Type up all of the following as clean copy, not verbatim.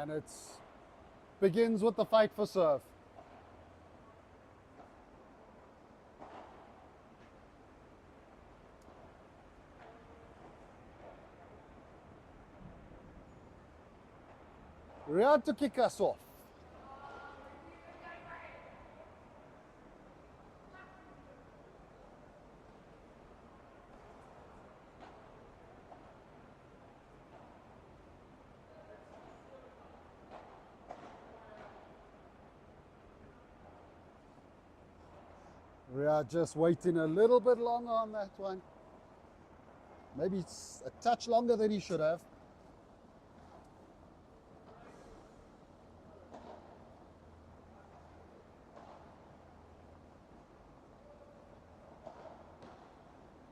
And it begins with the fight for serve. Riad to kick us off. Riad just waiting a little bit longer on that one. Maybe it's a touch longer than he should have.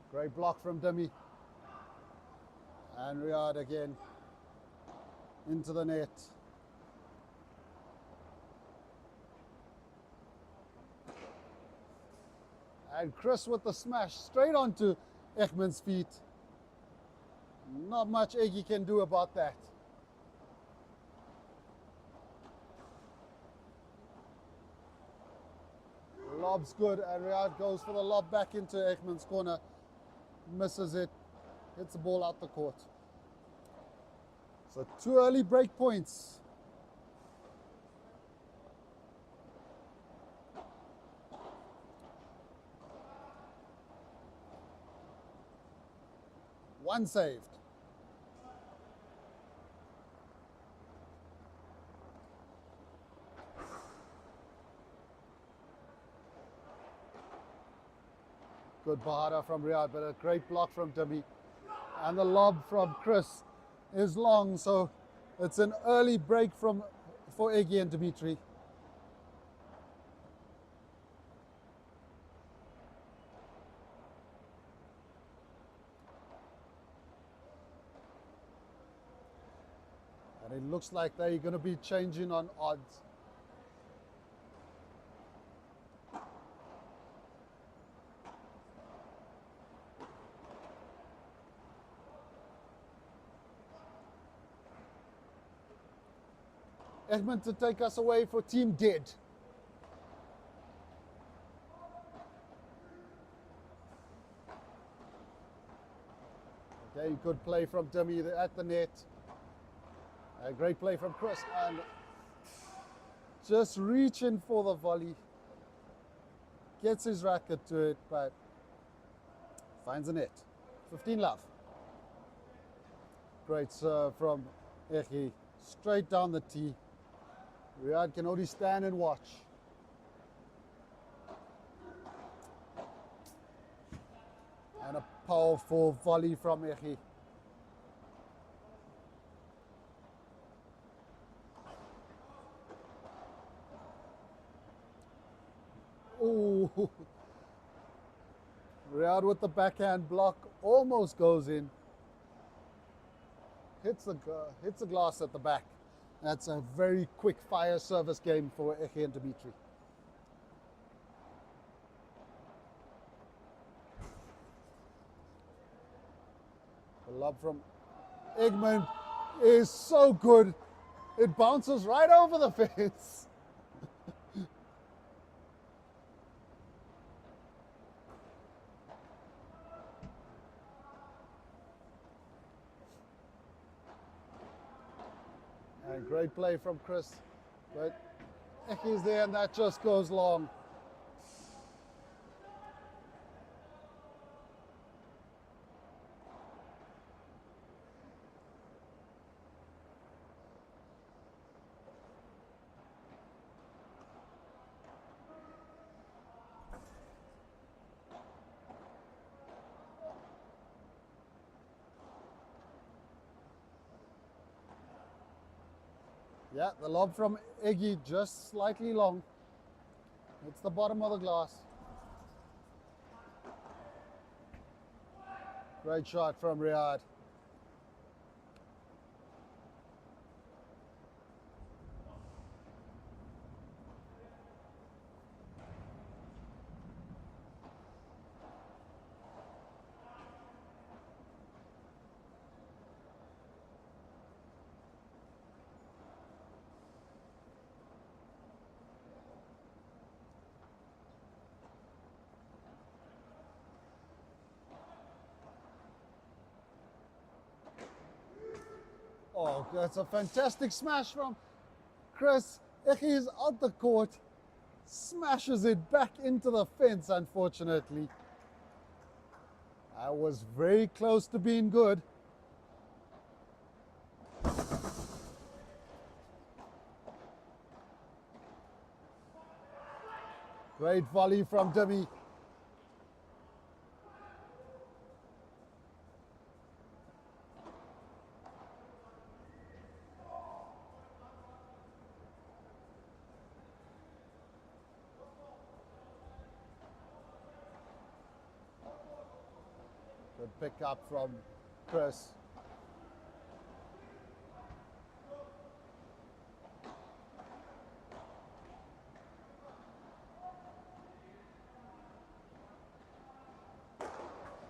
Great block from Demi. And Riad again into the net. And Chris with the smash straight onto Egmond's feet. Not much Eggy can do about that. Lob's good, and Riad goes for the lob back into Egmond's corner. Misses it, hits the ball out the court. So 2 early break points. One saved. Good bahada from Riad, but a great block from Demi. And the lob from Chris is long, so it's an early break for Eggy and Dimitri. And it looks like they're going to be changing on odds. Egmond to take us away for Team Dead. Okay, good play from Demi at the net. A great play from Chris, and just reaching for the volley. Gets his racket to it, but finds a net. 15-love. Great serve from Eggy, straight down the tee. Riad can only stand and watch. And a powerful volley from Eggy. Ooh. Riad with the backhand block almost goes in. Hits the glass at the back. That's a very quick fire service game for Eggy and Dimitri. The lob from Egmond is so good. It bounces right over the fence. And great play from Chris, but Eggy's there and that just goes long. Yeah, the lob from Eggy just slightly long. It's the bottom of the glass. Great shot from Riad. Oh, that's a fantastic smash from Chris. He's out the court, smashes it back into the fence, unfortunately. I was very close to being good. Great volley from Dimi. Good pick up from Chris.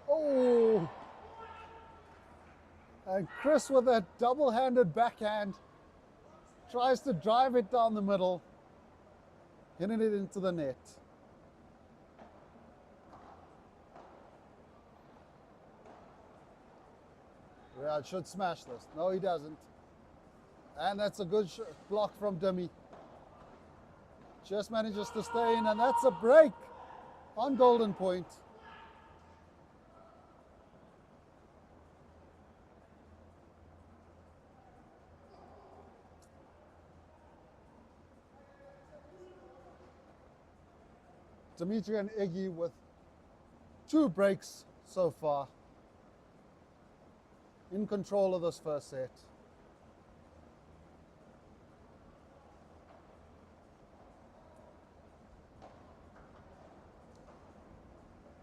Oh! And Chris with that double-handed backhand tries to drive it down the middle, hitting it into the net. Riad should smash this. No, he doesn't. And that's a good block from Dimi. Just manages to stay in, and that's a break on Golden Point. Dimitri and Iggy with 2 breaks so far. In control of this first set.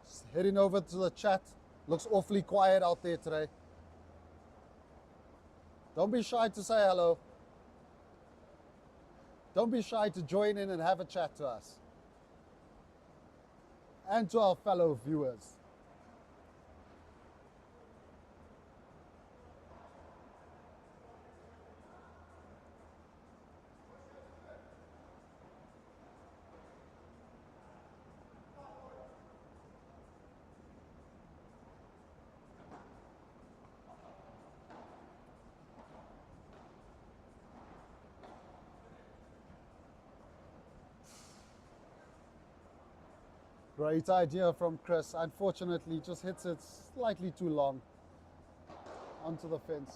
Just heading over to the chat. Looks awfully quiet out there today. Don't be shy to say hello. Don't be shy to join in and have a chat to us. And to our fellow viewers. Great idea from Chris. Unfortunately, just hits it slightly too long onto the fence.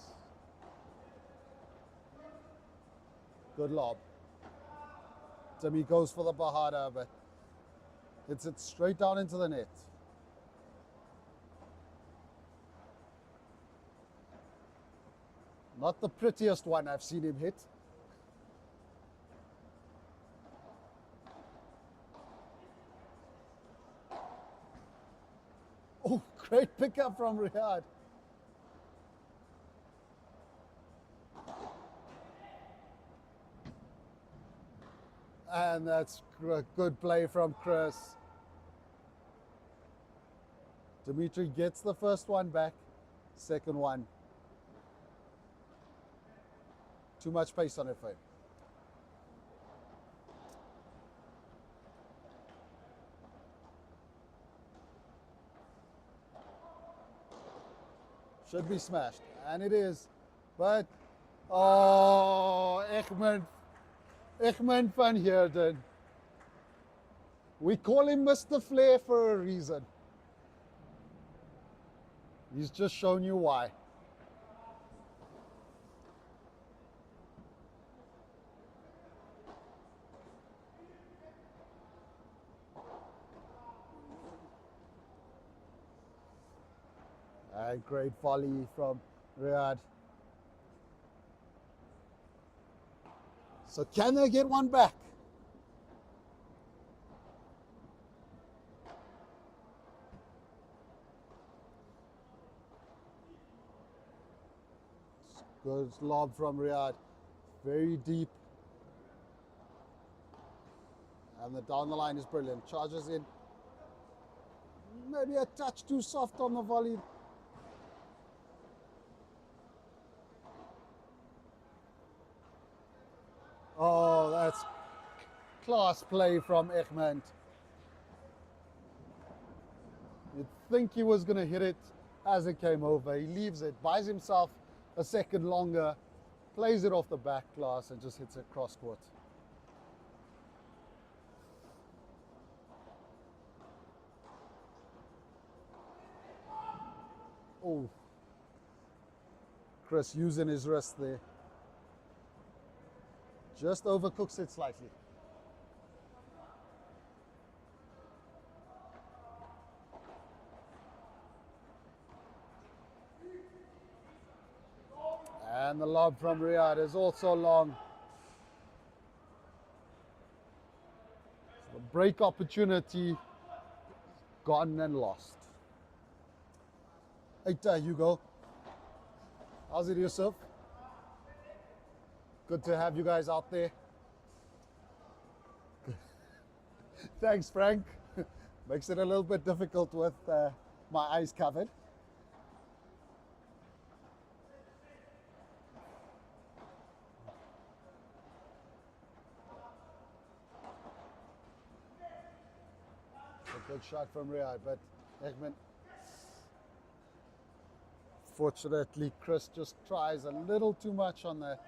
Good lob. Dimi goes for the Bahada, but hits it straight down into the net. Not the prettiest one I've seen him hit. Oh, great pickup from Riad. And that's good play from Chris. Dimitri gets the first one back, second one. Too much pace on it for him. Should be smashed, and it is, but, oh, Egmond van Heerden. We call him Mr. Flair for a reason. He's just shown you why. And great volley from Riad. So can they get one back? Good lob from Riad. Very deep. And the down the line is brilliant. Charges in. Maybe a touch too soft on the volley. Oh, that's class play from Egmond. You'd think he was going to hit it as it came over. He leaves it, buys himself a second longer, plays it off the back glass and just hits it cross court. Oh, Chris using his wrist there. Just overcooks it slightly. And the lob from Riad is also long. So the break opportunity gone and lost. Hey, Hugo. How's it, Yusuf? Good to have you guys out there. Thanks, Frank. Makes it a little bit difficult with my eyes covered. A good shot from Riad, but Egmond. Fortunately, Chris just tries a little too much on that.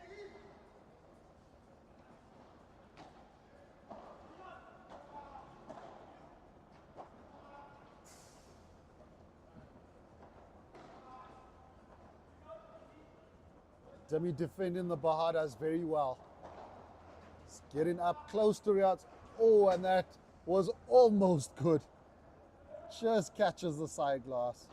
Demi defending the Bahadas very well. He's getting up close to Riad. Oh, and that was almost good. Just catches the side glass.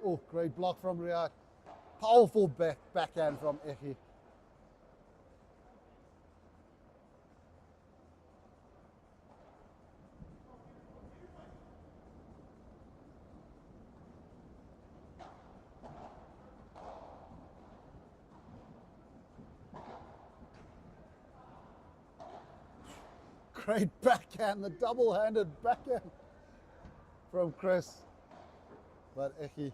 Oh, great block from Riad. Powerful backhand from Echi. Great backhand, the double-handed backhand from Chris. But Echi.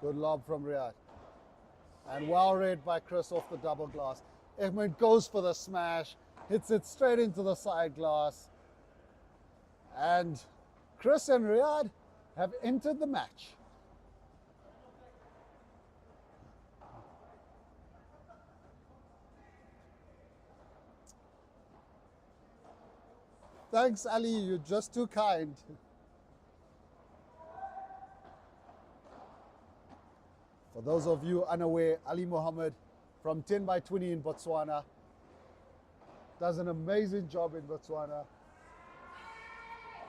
Good lob from Riad. And well read by Chris off the double glass. Egmond goes for the smash, hits it straight into the side glass. And Chris and Riad have entered the match. Thanks, Ali, you're just too kind. For those of you unaware, Ali Mohammed from 10 by 20 in Botswana does an amazing job in Botswana.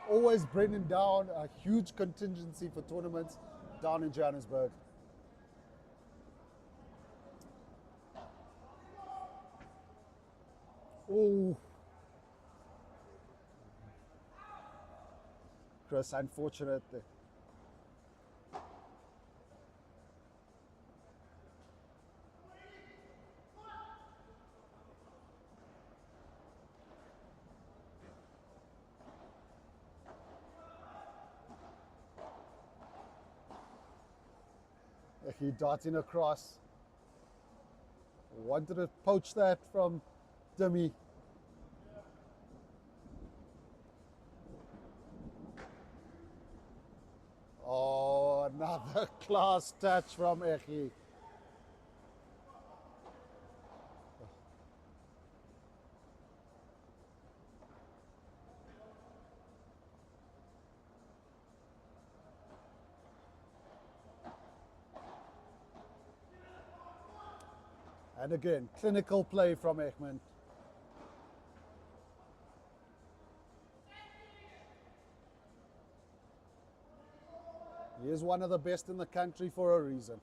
Always bringing down a huge contingency for tournaments down in Johannesburg. Oh, Chris, unfortunate. He darting across. Wanted to poach that from Demi. Oh, another class touch from Echi. And again, clinical play from Egmond. He is one of the best in the country for a reason.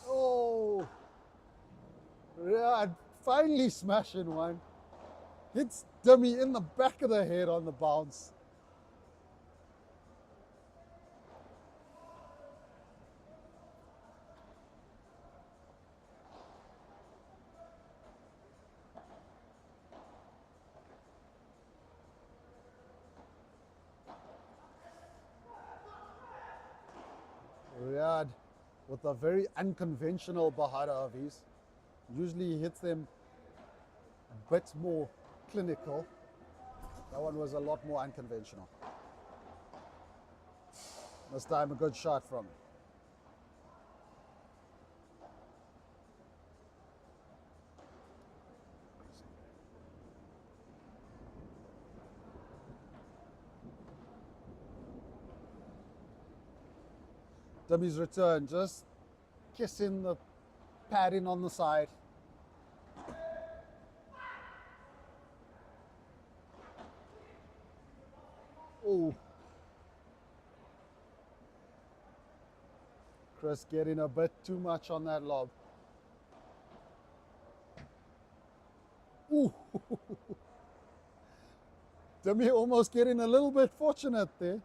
Oh, Riad finally smashing one. Hits Demi in the back of the head on the bounce. Riad with a very unconventional bahada of his. Usually he hits them a bit more clinical. That one was a lot more unconventional. This time a good shot from him. Dimi's return, just kissing the padding on the side. Oh, Chris getting a bit too much on that lob. Ooh, Dimi almost getting a little bit fortunate there.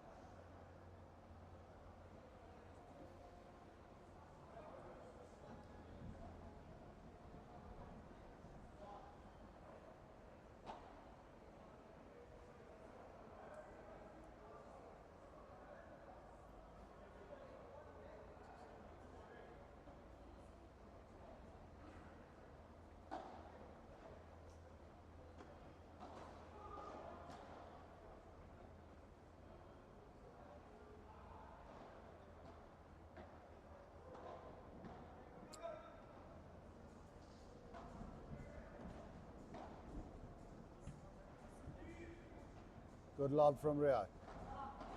Good lob from Riad.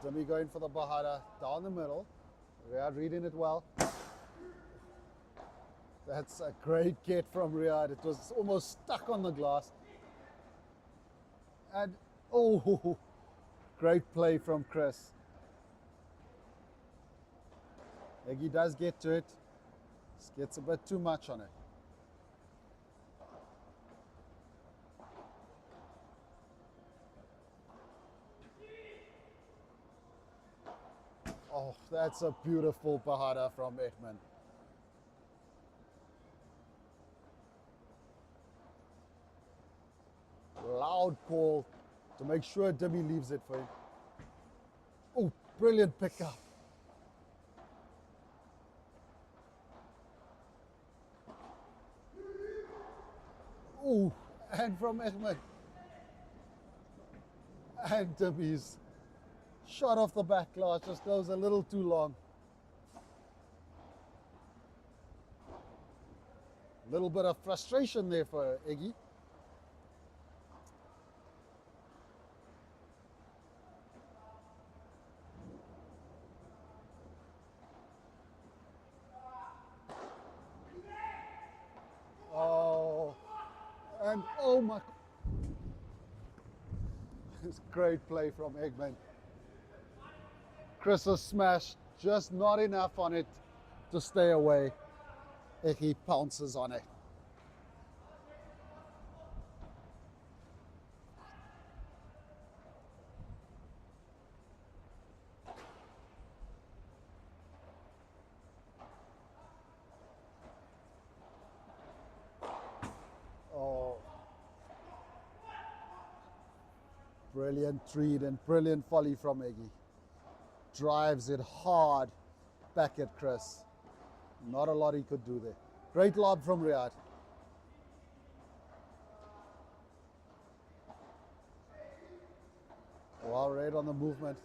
Dimi going for the bahada down the middle. Riad reading it well. That's a great get from Riad. It was almost stuck on the glass. And oh, great play from Chris. Eggy does get to it. Just gets a bit too much on it. Oh, that's a beautiful bahada from Egmond. Loud call to make sure Dimi leaves it for him. Oh, brilliant pickup. Oh, and from Egmond. And Dimi's shot off the back glass just goes a little too long. A little bit of frustration there for Eggy. Oh, and oh my. It's great play from Egmond. Chris's smash, just not enough on it to stay away. He pounces on it. Oh, brilliant read and brilliant volley from Eggy. Drives it hard back at Chris. Not a lot he could do there. Great lob from Riad. Well read on the movement.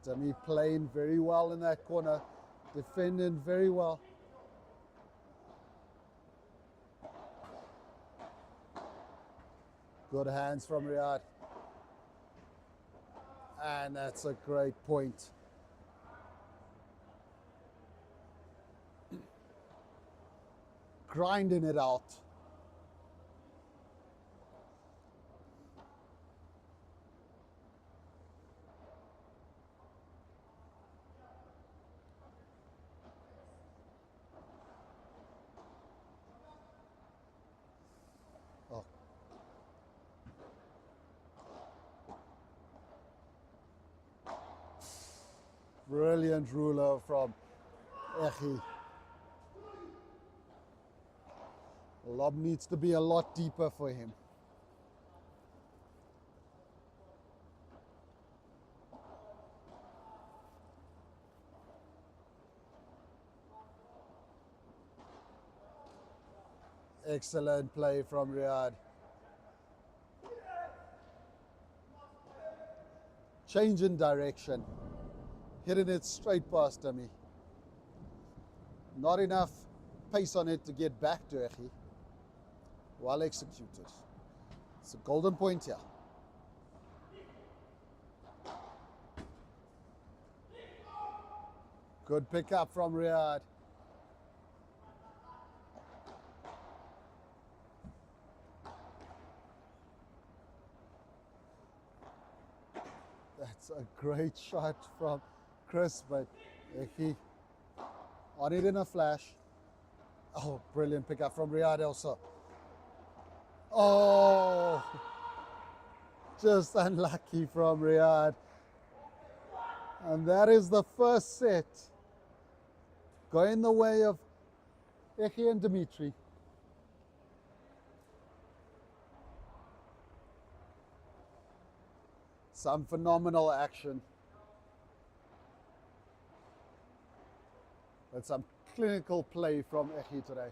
Dimi playing very well in that corner. Defending very well. Good hands from Riad. And that's a great point. Grinding it out. Oh. Brilliant ruler from Echi. Lob needs to be a lot deeper for him. Excellent play from Riad. Change in direction. Hitting it straight past Demi. Not enough pace on it to get back to Eggy. Well executed. It's a golden point here. Good pickup from Riad. That's a great shot from Chris, but he on it in a flash. Oh, brilliant pickup from Riad also. Oh, just unlucky from Riad. And that is the first set. Going the way of Eggy and Dimitri. Some phenomenal action. But some clinical play from Eggy today.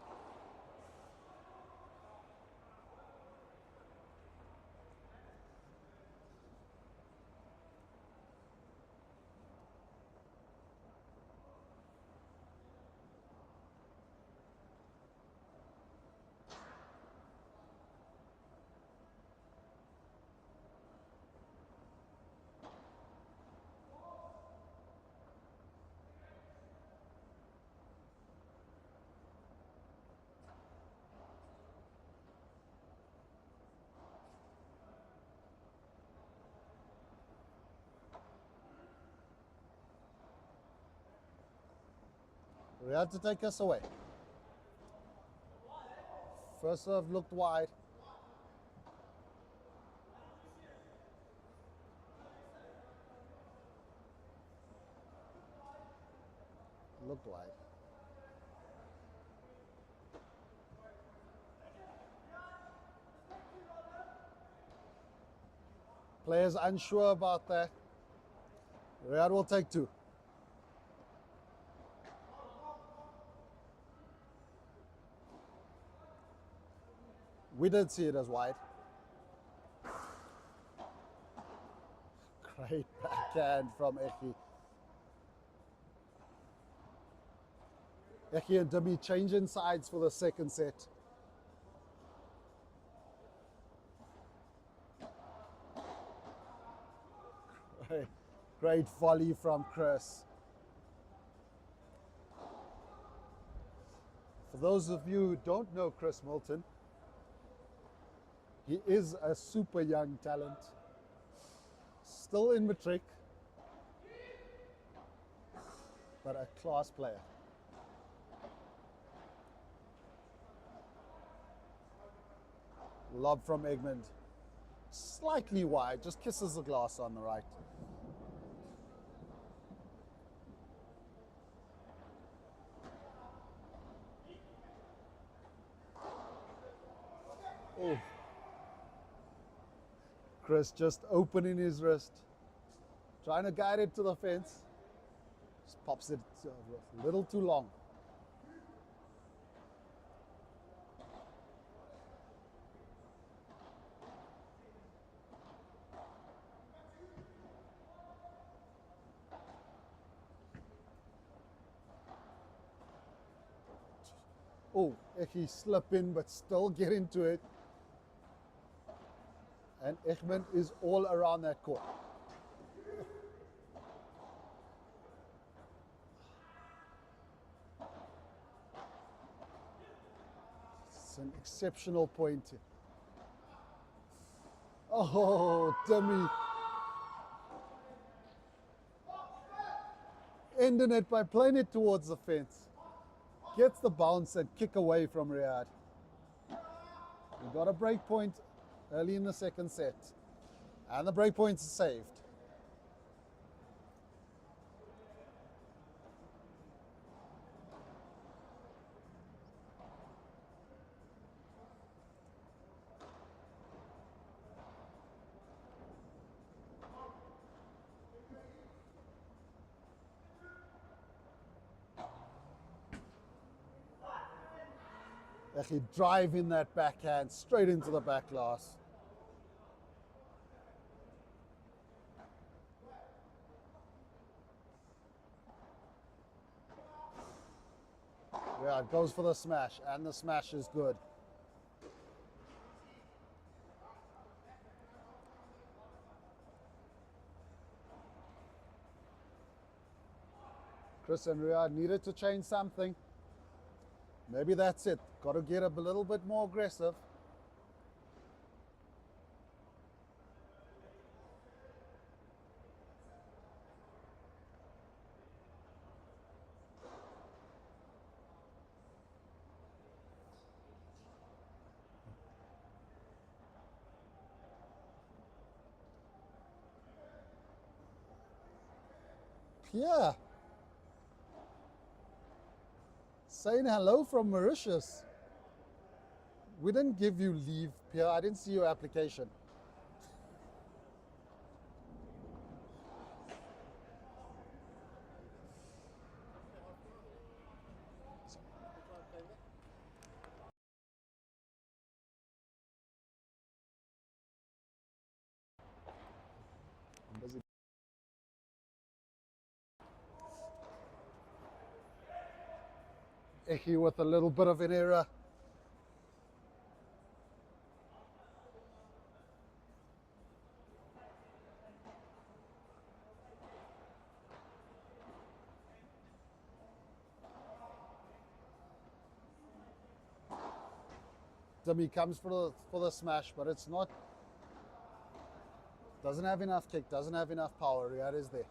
Riad to take us away. First serve looked wide. Looked wide. Players unsure about that. Riad will take two. We did see it as wide. Great backhand from Eggy. Eggy and Demi changing sides for the second set. Great volley from Chris. For those of you who don't know Chris Milton, he is a super young talent, still in matric, but a class player. Lob from Egmond, slightly wide, just kisses the glass on the right. Oh. Chris just opening his wrist, trying to guide it to the fence. Just pops it a little too long. Oh, he slip in, but still get into it. And Egmond is all around that court. It's an exceptional point here. Oh, Demi. Ending it by playing it towards the fence. Gets the bounce and kick away from Riad. We got a break point early in the second set. And the break points are saved. He drive in that backhand straight into the back glass. Yeah, it goes for the smash, and the smash is good. Chris and Riad needed to change something. Maybe that's it. Got to get a little bit more aggressive. Pierre, saying hello from Mauritius. We didn't give you leave, Pierre. I didn't see your application. I'm busy. Eggy with a little bit of an error. Demi comes for the smash, but it's not. Doesn't have enough kick, doesn't have enough power. Riad is there.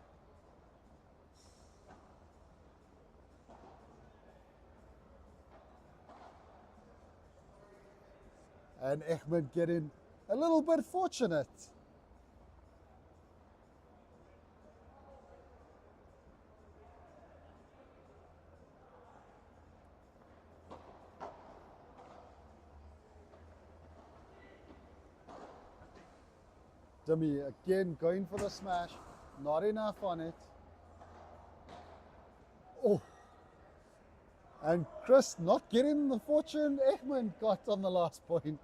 And Egmond getting a little bit fortunate. Demi again going for the smash, not enough on it. Oh, and Chris not getting the fortune Egmond got on the last point.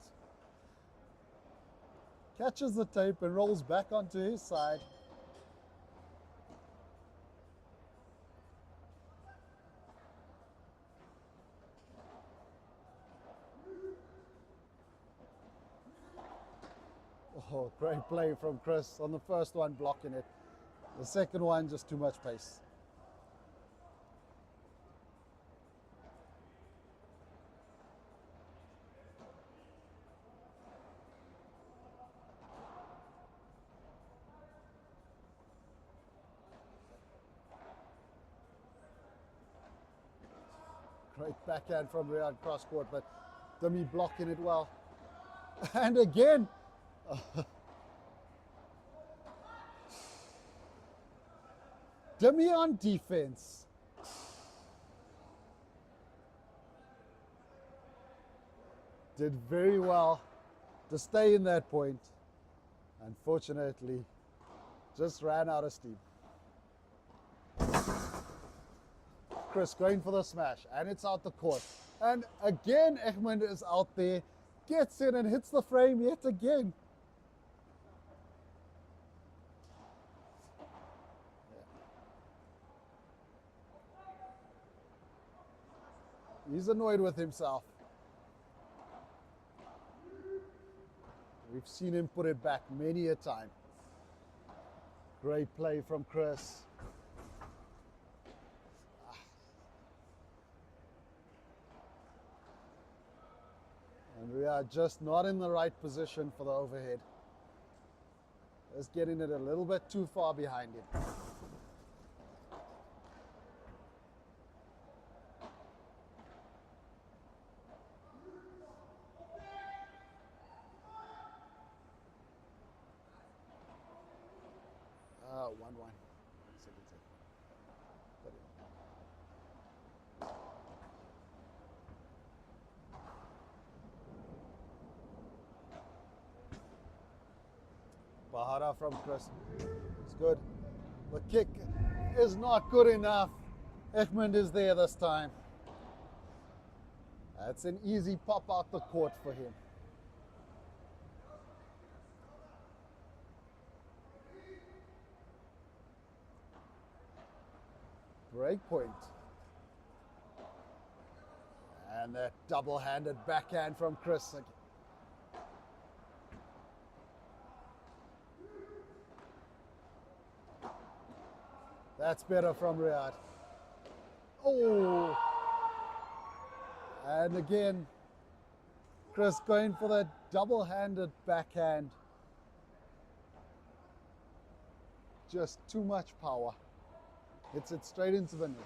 Catches the tape and rolls back onto his side. Oh, great play from Chris on the first one, blocking it. The second one, just too much pace. Great backhand from Riad cross court, but Demi blocking it well. And again, Demi on defense. Did very well to stay in that point. Unfortunately, just ran out of steam. Chris going for the smash, and it's out the court. And again, Egmond is out there, gets in and hits the frame yet again. He's annoyed with himself. We've seen him put it back many a time. Great play from Chris. And we are just not in the right position for the overhead. Just getting it a little bit too far behind him. 1-1. Second set. Bahara from Chris. It's good. The kick is not good enough. Egmond is there this time. That's an easy pop out the court for him. Break point. And that double-handed backhand from Chris. That's better from Riad. Oh! And again, Chris going for that double-handed backhand. Just too much power. Hits it straight into the net.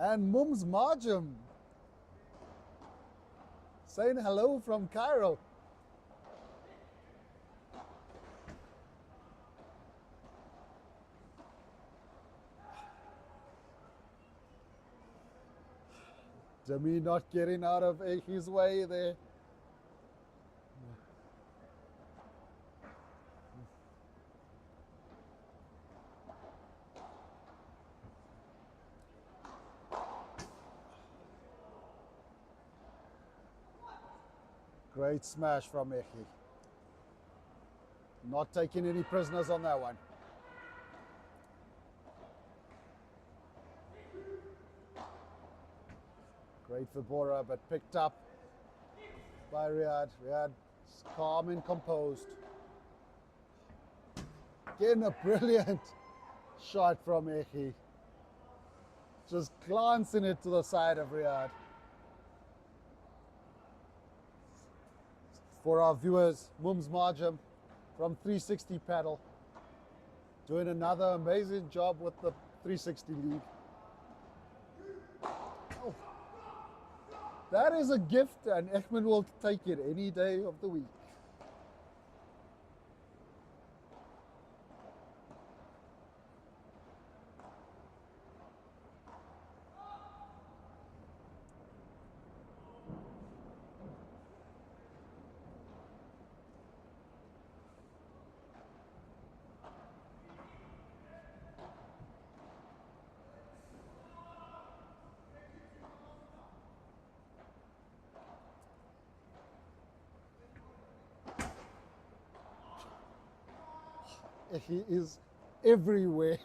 And Mums Marjam saying hello from Cairo. Demi not getting out of his way there. Great smash from Echi. Not taking any prisoners on that one. Great for Bora, but picked up by Riad. Riad is calm and composed. Again, a brilliant shot from Echi. Just glancing it to the side of Riad. For our viewers, Mums Marjam from 360 Padel, doing another amazing job with the 360 league. Oh, that is a gift, and Egmond will take it any day of the week. He is everywhere.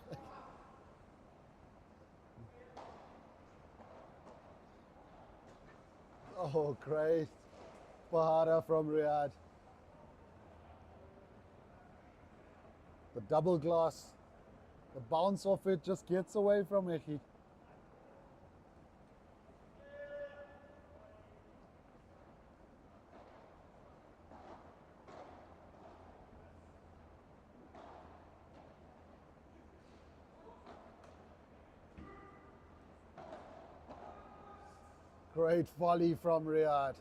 Oh, great. Pahara from Riad. The double glass, the bounce of it just gets away from Echi. Great volley from Riad.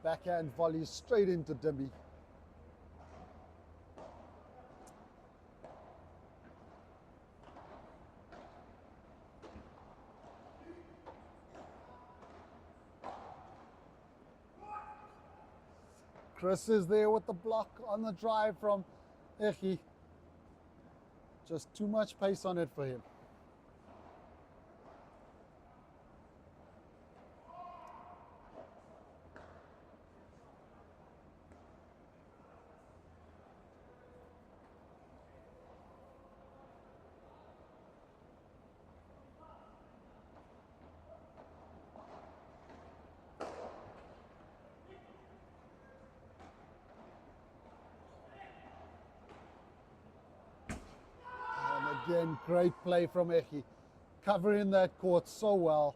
Backhand volley straight into Dimi. Chris is there with the block on the drive from Echi. Just too much pace on it for him. Again, great play from Echi, covering that court so well.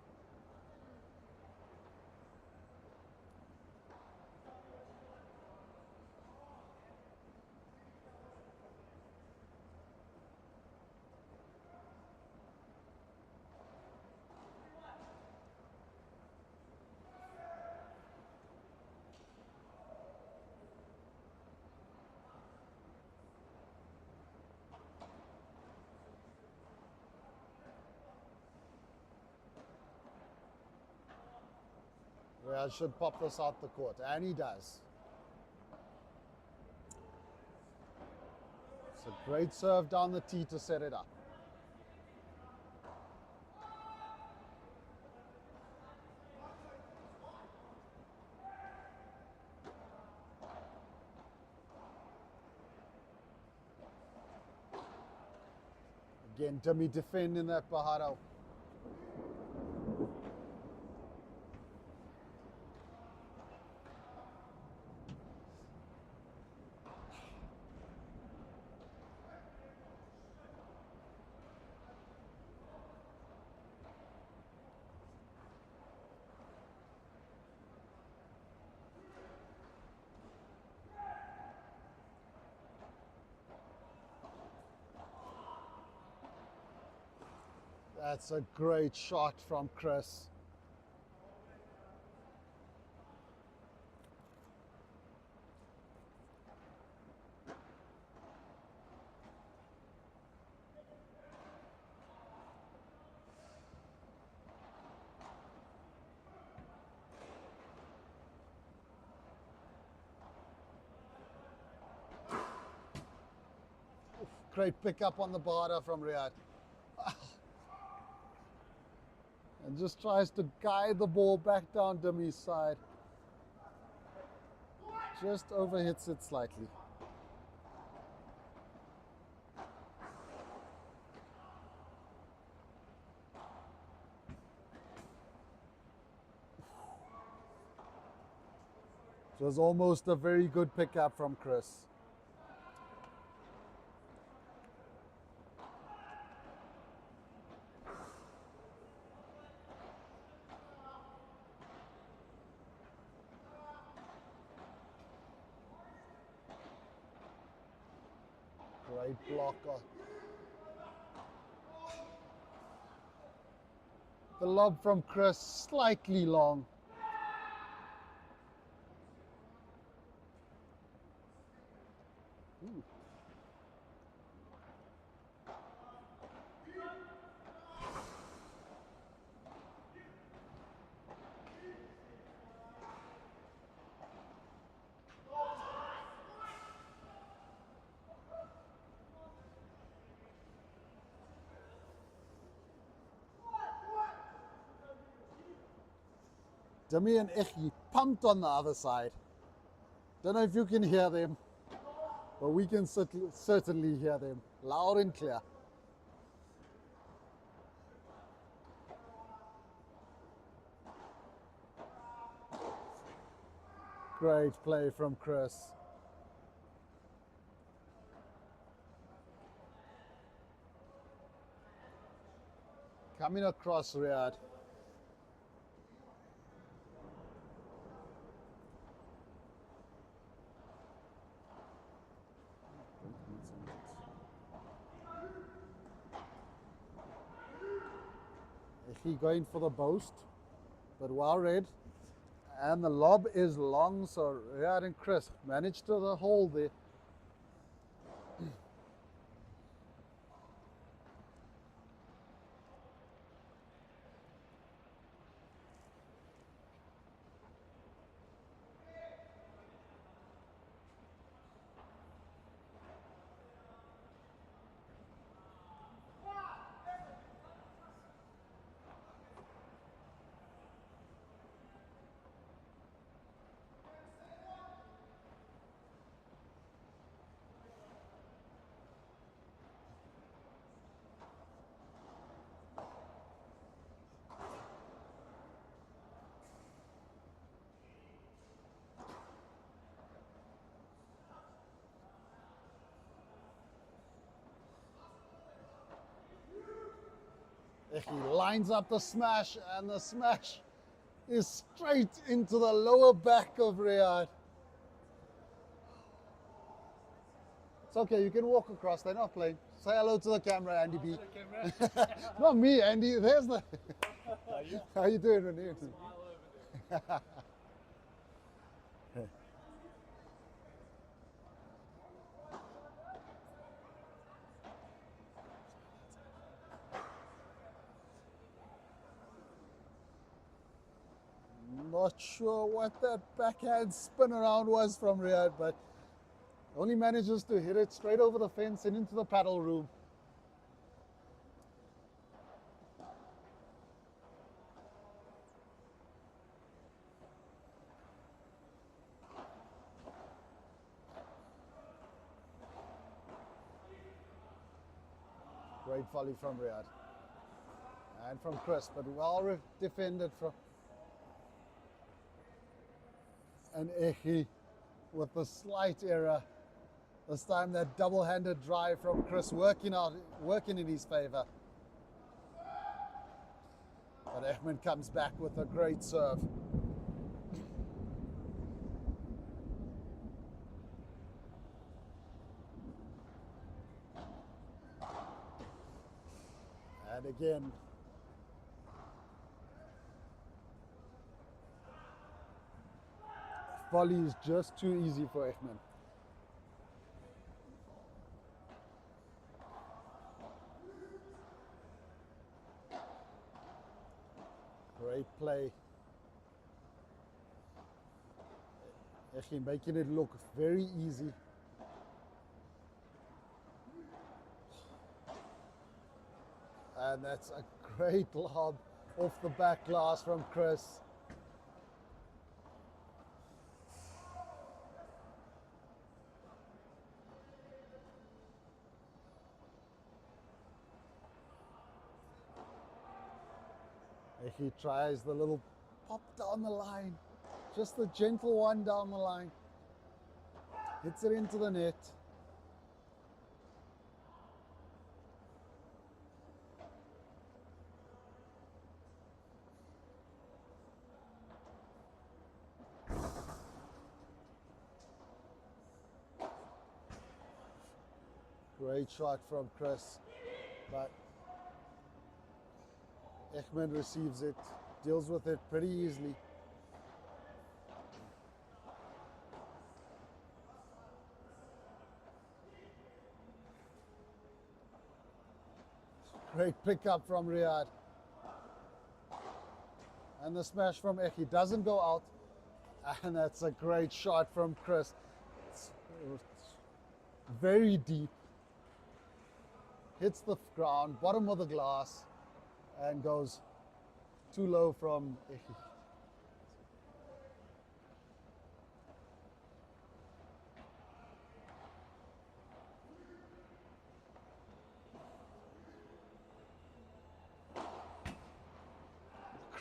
Riad should pop this out the court, and he does. It's a great serve down the tee to set it up. Again, Demi defending that Bahado. That's a great shot from Chris. Great pickup on the Bahada from Riad. And just tries to guide the ball back down Demi's side. Just overhits it slightly. It was almost a very good pickup from Chris. Great blocker. The lob from Chris, slightly long. Ooh. Demi and Egmond pumped on the other side. Don't know if you can hear them, but we can certainly hear them loud and clear. Great play from Chris. Coming across Riad. He going for the boast, but well read. And the lob is long, so Riad and Chris managed to the hole there. He lines up the smash, and the smash is straight into the lower back of Riad. It's okay, you can walk across, they're not playing. Say hello to the camera, Andy B. Not me, Andy, there's the... How you doing, Renee? Not sure what that backhand spin around was from Riad, but only manages to hit it straight over the fence and into the paddle room. Great volley from Riad. And from Chris, but well defended from... And Egmond with the slight error. This time that double-handed drive from Chris working in his favor. But Egmond comes back with a great serve. And again, volley is just too easy for Egmond. Great play. Egmond making it look very easy. And that's a great lob off the back glass from Chris. He tries the little pop down the line, just the gentle one down the line. Hits it into the net. Great shot from Chris, but Egmond receives it, deals with it pretty easily. Great pickup from Riad. And the smash from Egmond doesn't go out. And that's a great shot from Chris. It's very deep. Hits the ground, bottom of the glass, and goes too low from Egmond.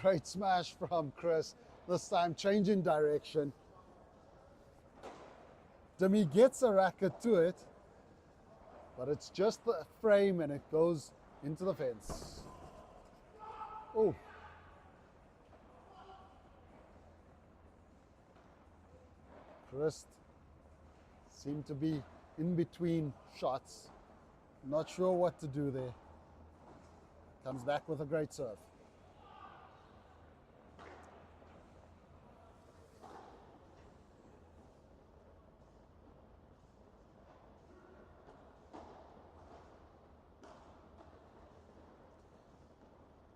Great smash from Chris, this time changing direction. Demi gets a racket to it, but it's just the frame and it goes into the fence. Oh. Chris seemed to be in between shots. Not sure what to do there. Comes back with a great serve.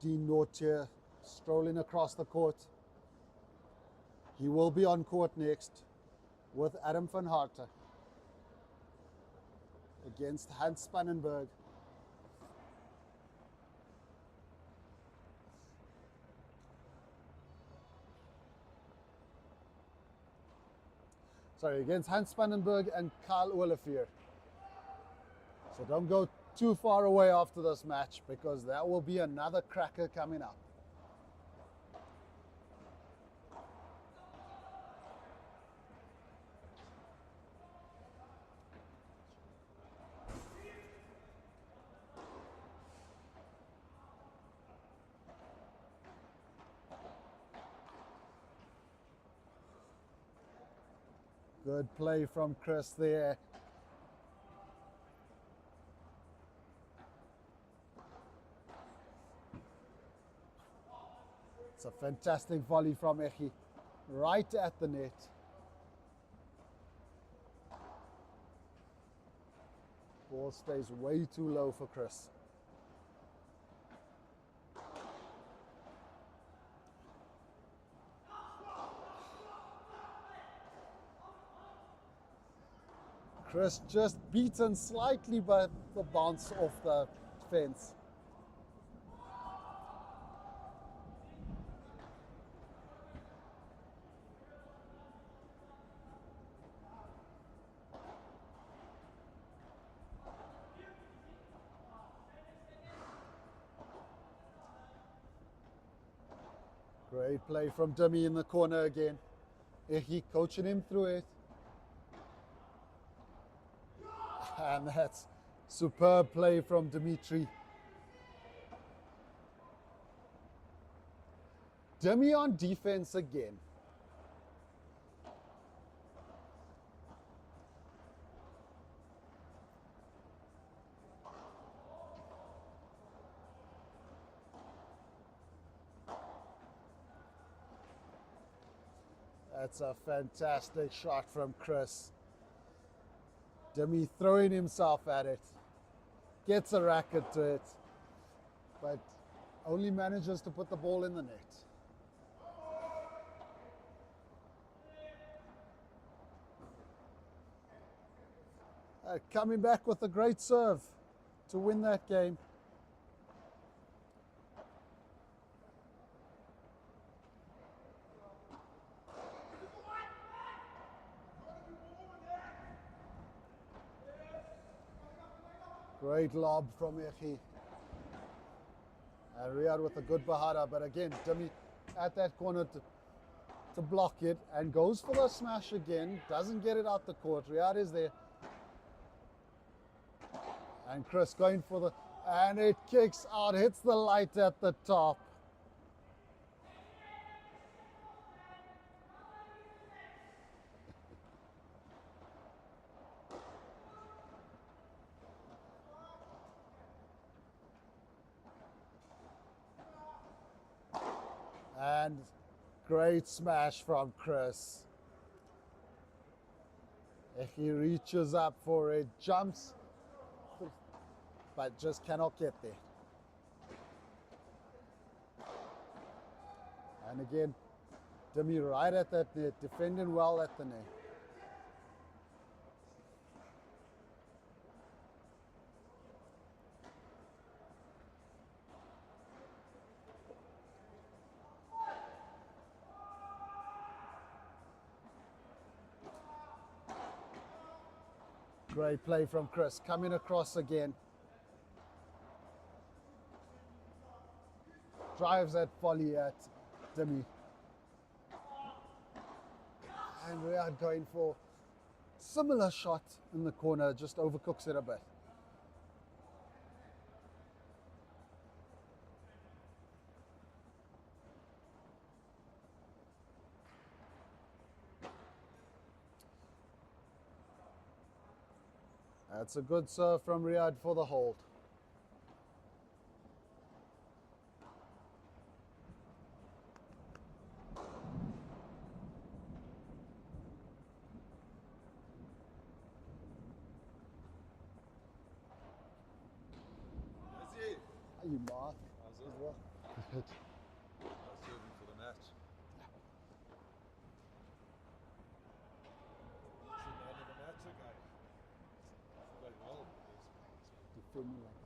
Dean Nortier strolling across the court. He will be on court next with Adam van Harten against Hans Spannenberg. Sorry, against Hans Spannenberg and Karl Olivier. So don't go too far away after this match, because there will be another cracker coming up. Good play from Chris there. It's a fantastic volley from Egmond, right at the net. Ball stays way too low for Chris. Chris just beaten slightly by the bounce off the fence. Great play from Dimi in the corner again. He coaching him through it. And that's superb play from Dimitri. Dimi on defense again. That's a fantastic shot from Chris. Dimi throwing himself at it. Gets a racket to it, but only manages to put the ball in the net. Coming back with a great serve to win that game. Great lob from Egmond. And Riad with a good bahada, but again, Dimi at that corner to block it and goes for the smash again. Doesn't get it out the court. Riad is there. And Chris going for the, and it kicks out, hits the light at the top. And great smash from Chris. He reaches up for it, jumps, but just cannot get there. And again, Dimi right at that net, defending well at the net. Great play from Chris, coming across again. Drives that volley at Dimi. And Riad going for similar shot in the corner, just overcooks it a bit. That's a good serve from Riad for the hold. How you, Mark? How's it? Well. I was serving for the match. It's the end of the match, guy. Very well. Defending like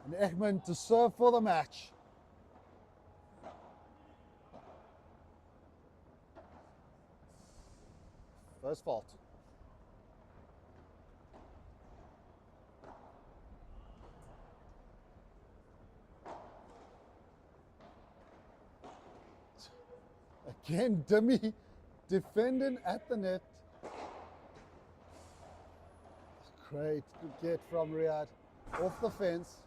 that. And Egmond to serve for the match. First fault. Again, Dimi defending at the net. Great get from Riad off the fence.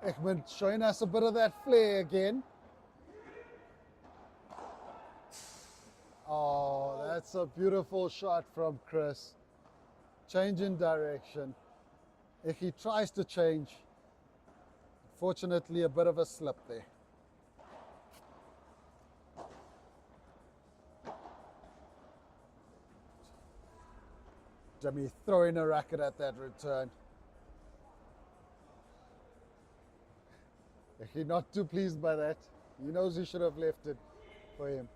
Egmond showing us a bit of that flair again. Oh, that's a beautiful shot from Chris. Change in direction. If he tries to change, fortunately a bit of a slip there. Demi throwing a racket at that return. He's not too pleased by that. He knows he should have left it for him.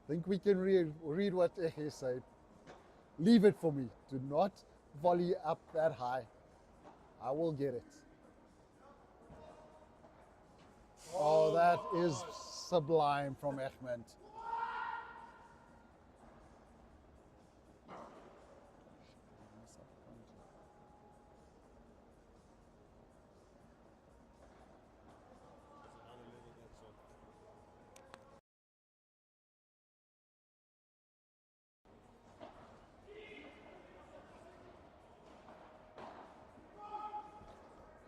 I think we can read what Eche said. Leave it for me. Do not volley up that high. I will get it. Oh, that is sublime from Egmond.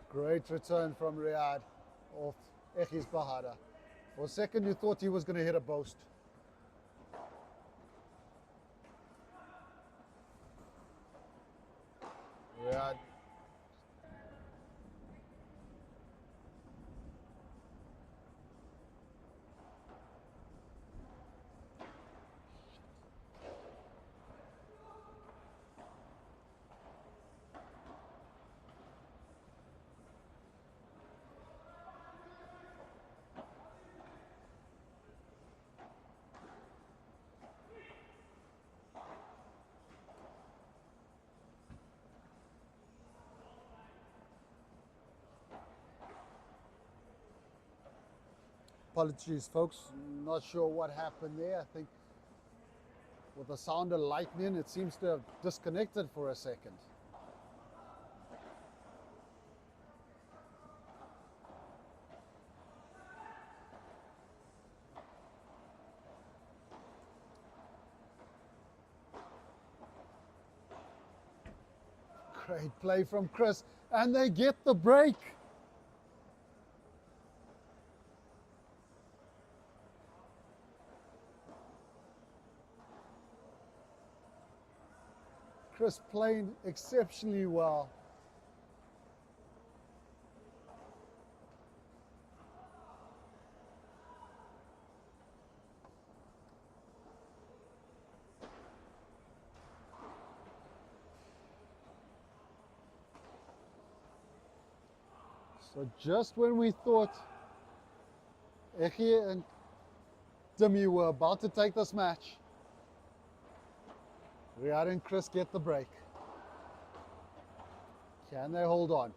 Great return from Riad off Eche's Bahada. For a second you thought he was going to hit a boast. Riad. Apologies, folks. Not sure what happened there. I think with the sound of lightning, it seems to have disconnected for a second. Great play from Chris, and they get the break. Chris playing exceptionally well. So just when we thought Eche and Dimi were about to take this match, Riad and Chris get the break. Can they hold on?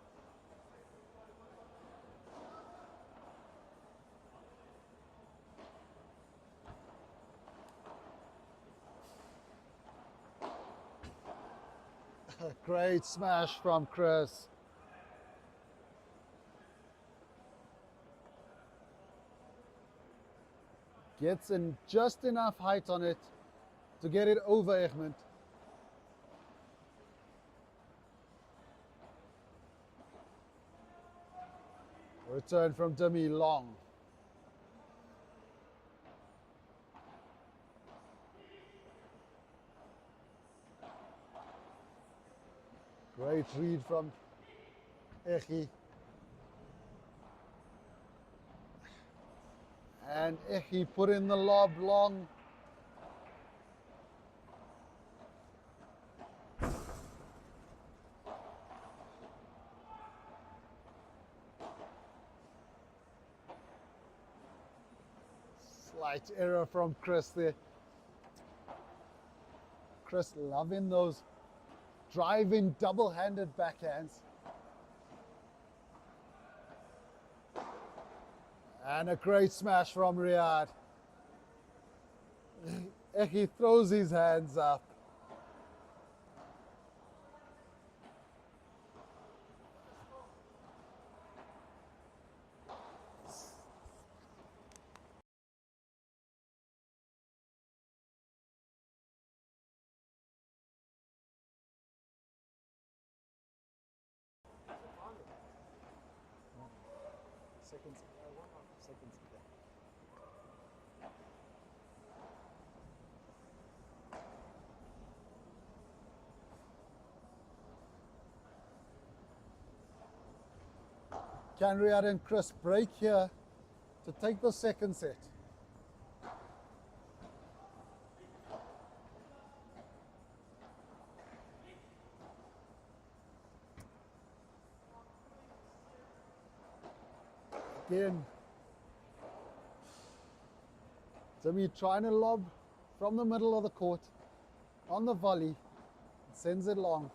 Great smash from Chris. Gets in just enough height on it to get it over Egmond. Return from Demi long. Great read from Eche. And Eche put in the lob long. Slight error from Chris there. Chris loving those driving double-handed backhands. And a great smash from Riad. Eche throws his hands up. Can Riad and Chris break here to take the second set? Again, Dimitri trying to lob from the middle of the court on the volley, sends it long.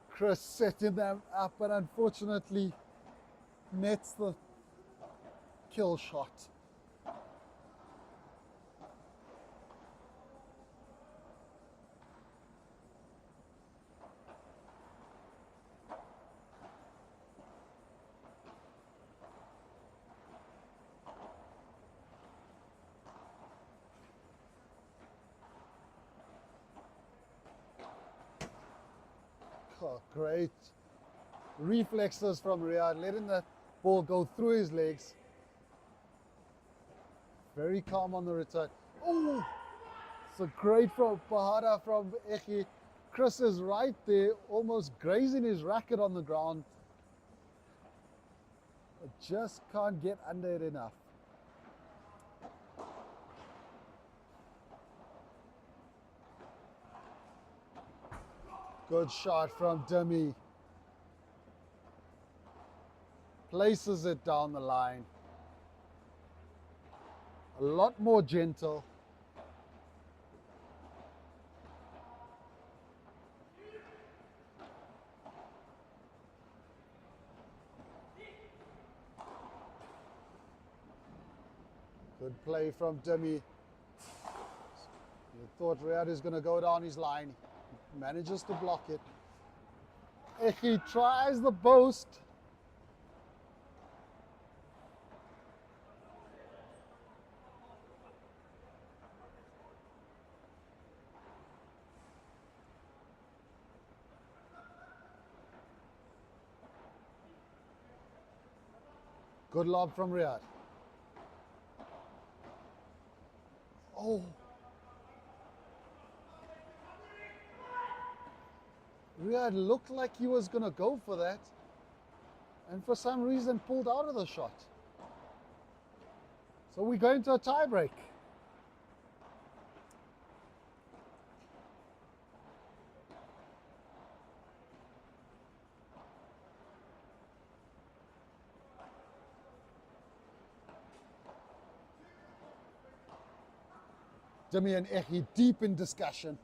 Chris setting them up, but unfortunately nets the kill shot. Oh, great reflexes from Riad, letting the ball go through his legs. Very calm on the return. Oh, it's a great bahada from Egmond. Chris is right there, almost grazing his racket on the ground. But just can't get under it enough. Good shot from Demi. Places it down the line. A lot more gentle. Good play from Demi. You thought Riad is going to go down his line. Manages to block it. He tries the boast. Good lob from Riad. Oh. Riad looked like he was going to go for that, and for some reason pulled out of the shot. So we're going to a tie break. Demi and Egmond deep in discussion.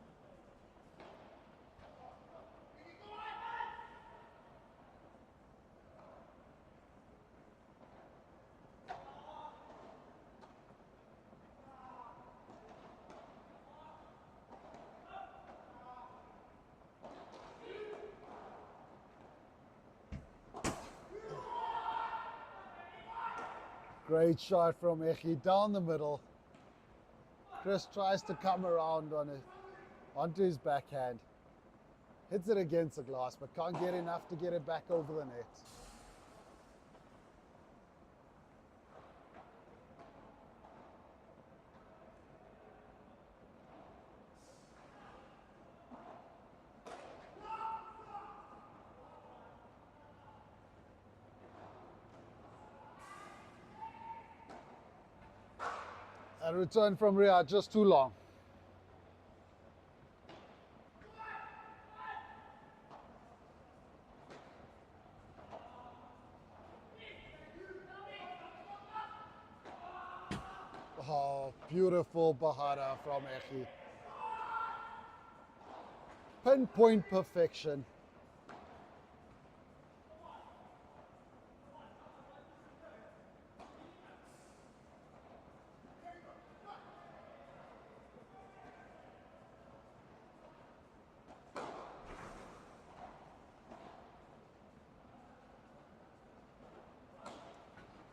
Great shot from Egmond down the middle. Chris tries to come around on it, onto his backhand. Hits it against the glass, but can't get enough to get it back over the net. A return from Riad, just too long. Oh, beautiful bahada from Egmond. Pinpoint perfection.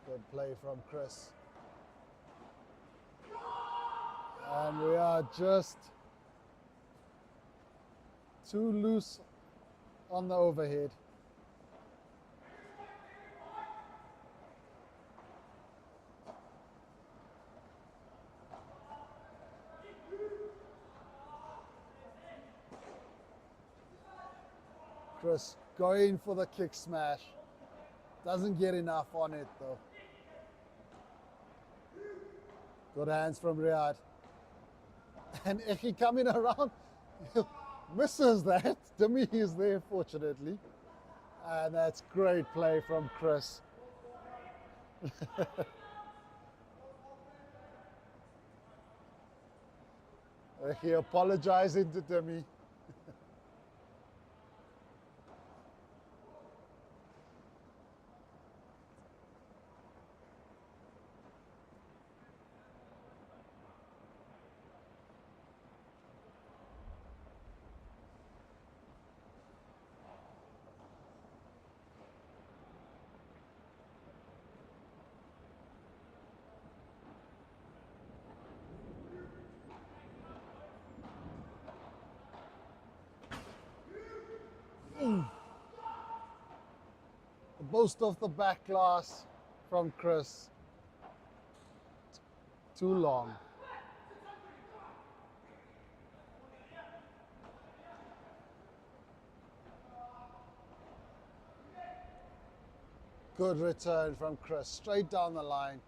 Good play from Chris. And we are just too loose on the overhead. Chris going for the kick smash. Doesn't get enough on it though. Good hands from Riad. And Eggy coming around, misses that. Demi is there fortunately. And that's great play from Chris. Eggy apologizing to Demi. Most of the back glass from Chris. Too long. Good return from Chris, straight down the line.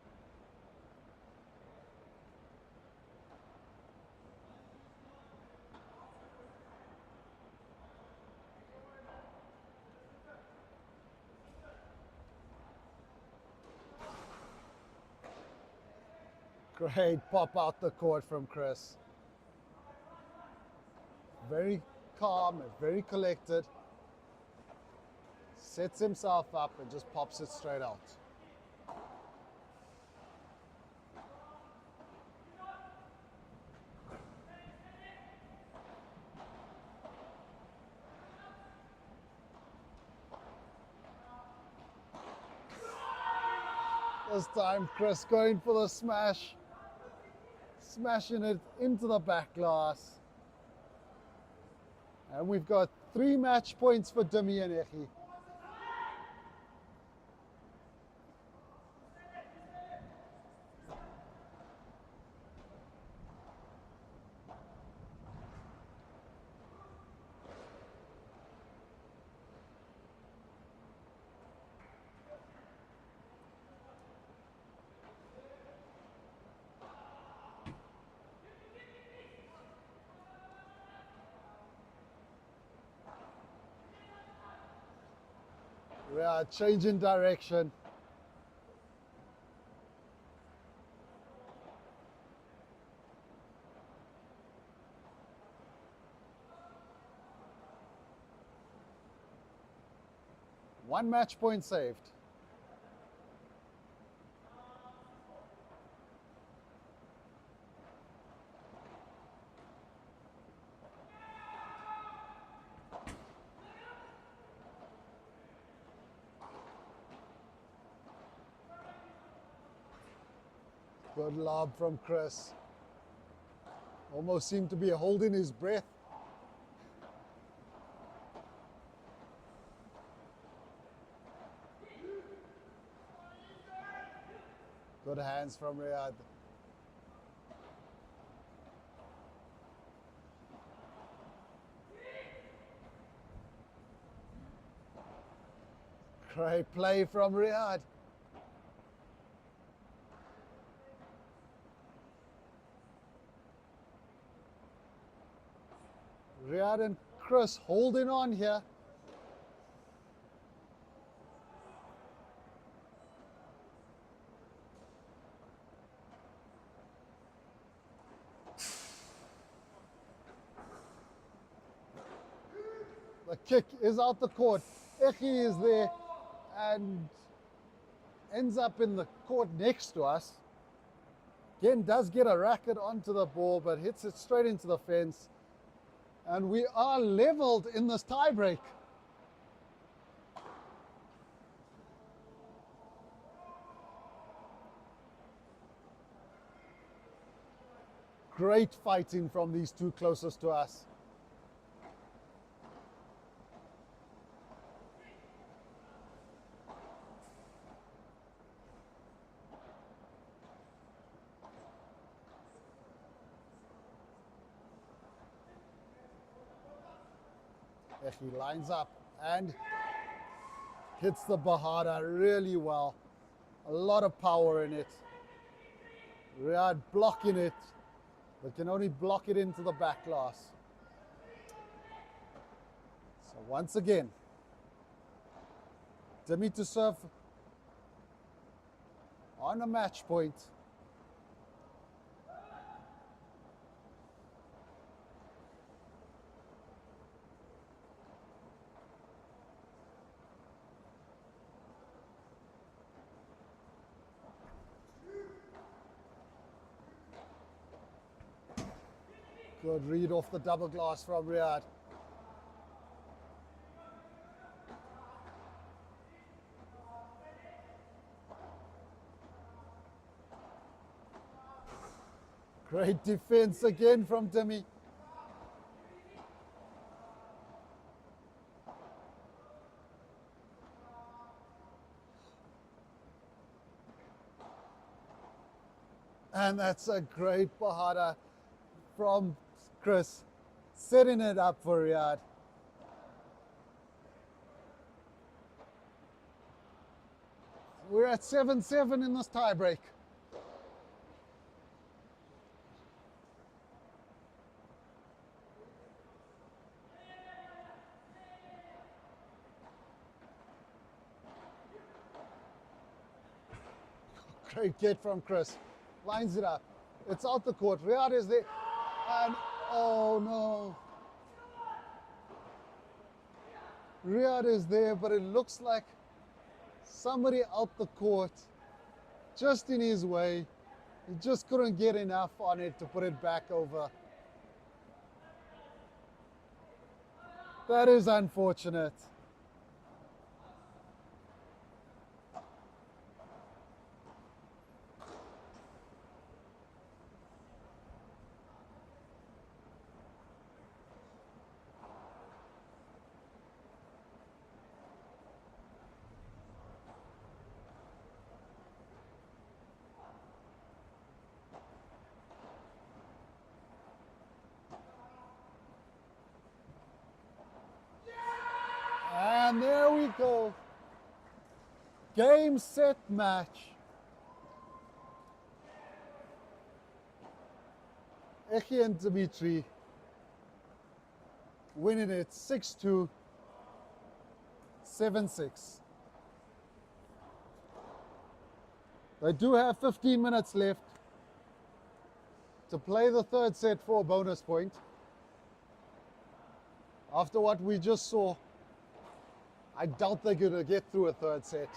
Great pop out the court from Chris. Very calm and very collected. Sets himself up and just pops it straight out. This time Chris going for the smash. Smashing it into the back glass. And we've got 3 match points for Demi and Eggy. We are changing direction. One match point saved. Good lob from Chris. Almost seemed to be holding his breath. Good hands from Riad. Great play from Riad. Riad and Chris holding on here. The kick is out the court. Eggy is there and ends up in the court next to us. Again, does get a racket onto the ball, but hits it straight into the fence. And we are leveled in this tiebreak. Great fighting from these two closest to us. He lines up and hits the Bahada really well. A lot of power in it. Riad blocking it, but can only block it into the back glass. So once again, Dimitri to serve on a match point. Good read off the double glass from Riad. Great defense again from Dimi. And that's a great Bahada from Chris, setting it up for Riad. We're at 7-7 in this tiebreak. Great get from Chris. Lines it up. It's out the court. Riad is there. And oh no. Riad is there, but it looks like somebody out the court, just in his way. He just couldn't get enough on it to put it back over. That is unfortunate. And there we go. Game, set, match. Egmond and Dimitri winning it 6-2, 7-6. They do have 15 minutes left to play the third set for a bonus point. After what we just saw, I doubt they're going to get through a third set.